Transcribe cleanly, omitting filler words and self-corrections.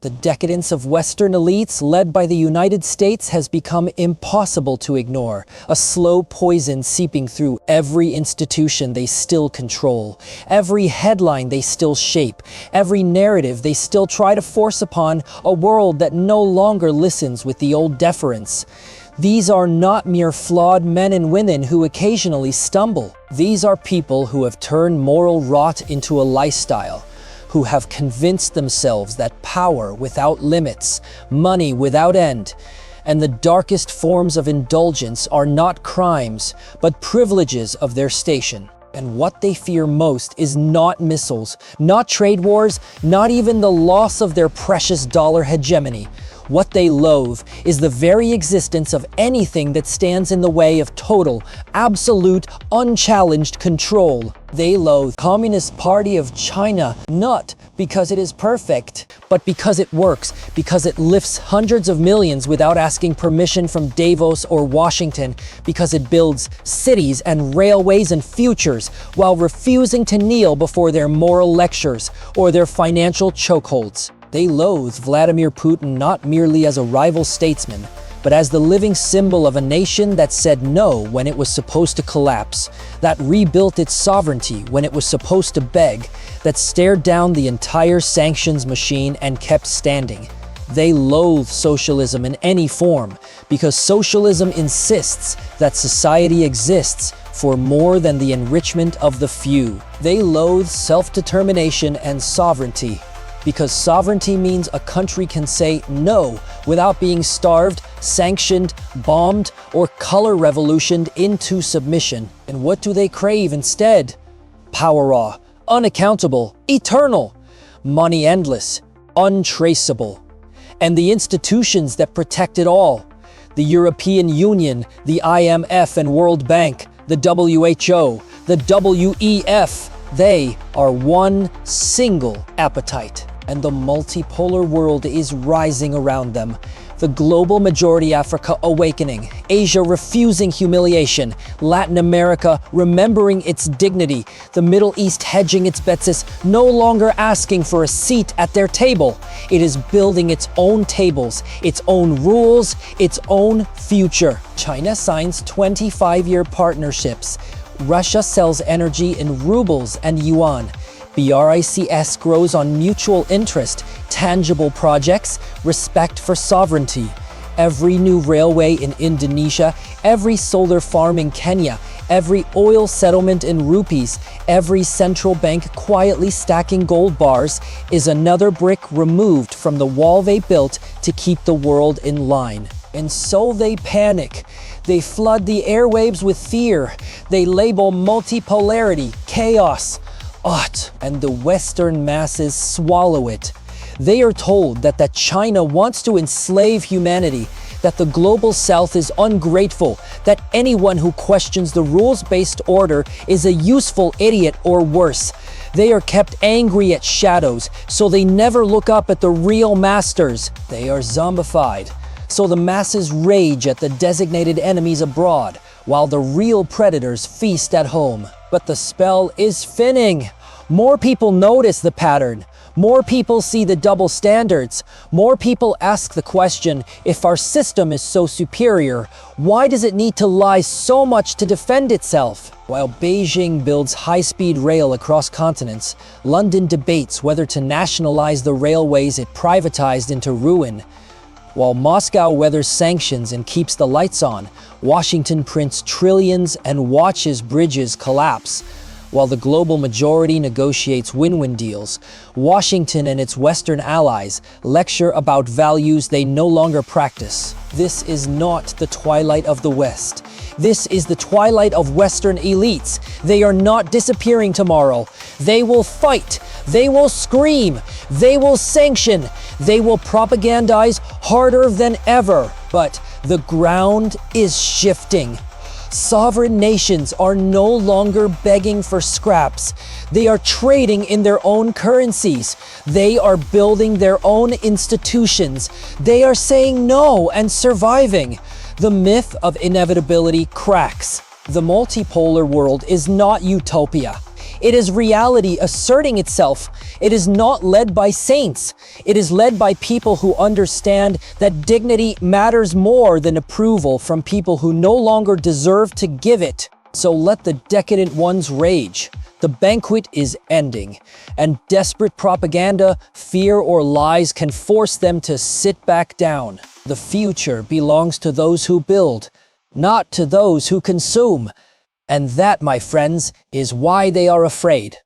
The decadence of Western elites, led by the United States, has become impossible to ignore, a slow poison seeping through every institution they still control, every headline they still shape, every narrative they still try to force upon a world that no longer listens with the old deference. These are not mere flawed men and women who occasionally stumble. These are people who have turned moral rot into a lifestyle, who have convinced themselves that power without limits, money without end, and the darkest forms of indulgence are not crimes, but privileges of their station. And what they fear most is not missiles, not trade wars, not even the loss of their precious dollar hegemony. What they loathe is the very existence of anything that stands in the way of total, absolute, unchallenged control. They loathe Communist Party of China, not because it is perfect, but because it works, because it lifts hundreds of millions without asking permission from Davos or Washington, because it builds cities and railways and futures while refusing to kneel before their moral lectures or their financial chokeholds. They loathe Vladimir Putin not merely as a rival statesman, but as the living symbol of a nation that said no when it was supposed to collapse, that rebuilt its sovereignty when it was supposed to beg, that stared down the entire sanctions machine and kept standing. They loathe socialism in any form, because socialism insists that society exists for more than the enrichment of the few. They loathe self-determination and sovereignty, because sovereignty means a country can say no without being starved, sanctioned, bombed, or color revolutioned into submission. And what do they crave instead? Power raw, unaccountable, eternal, money endless, untraceable. And the institutions that protect it all, the European Union, the IMF and World Bank, the WHO, the WEF, they are one single appetite. And the multipolar world is rising around them. The global majority Africa awakening, Asia refusing humiliation, Latin America remembering its dignity, the Middle East hedging its bets, no longer asking for a seat at their table. It is building its own tables, its own rules, its own future. China signs 25-year partnerships. Russia sells energy in rubles and yuan. BRICS grows on mutual interest, tangible projects, respect for sovereignty. Every new railway in Indonesia, every solar farm in Kenya, every oil settlement in rupees, every central bank quietly stacking gold bars is another brick removed from the wall they built to keep the world in line. And so they panic. They flood the airwaves with fear. They label multipolarity chaos, and the Western masses swallow it. They are told that China wants to enslave humanity, that the global South is ungrateful, that anyone who questions the rules-based order is a useful idiot or worse. They are kept angry at shadows, so they never look up at the real masters. They are zombified, so the masses rage at the designated enemies abroad, while the real predators feast at home. But the spell is thinning. More people notice the pattern. More people see the double standards. More people ask the question, if our system is so superior, why does it need to lie so much to defend itself? While Beijing builds high-speed rail across continents, London debates whether to nationalize the railways it privatized into ruin. While Moscow weathers sanctions and keeps the lights on, Washington prints trillions and watches bridges collapse. While the global majority negotiates win-win deals, Washington and its Western allies lecture about values they no longer practice. This is not the twilight of the West. This is the twilight of Western elites. They are not disappearing tomorrow. They will fight. They will scream. They will sanction. They will propagandize harder than ever. But the ground is shifting. Sovereign nations are no longer begging for scraps. They are trading in their own currencies. They are building their own institutions. They are saying no and surviving. The myth of inevitability cracks. The multipolar world is not utopia. It is reality asserting itself. It is not led by saints. It is led by people who understand that dignity matters more than approval from people who no longer deserve to give it. So let the decadent ones rage. The banquet is ending, and desperate propaganda, fear, or lies can force them to sit back down. The future belongs to those who build, not to those who consume. And that, my friends, is why they are afraid.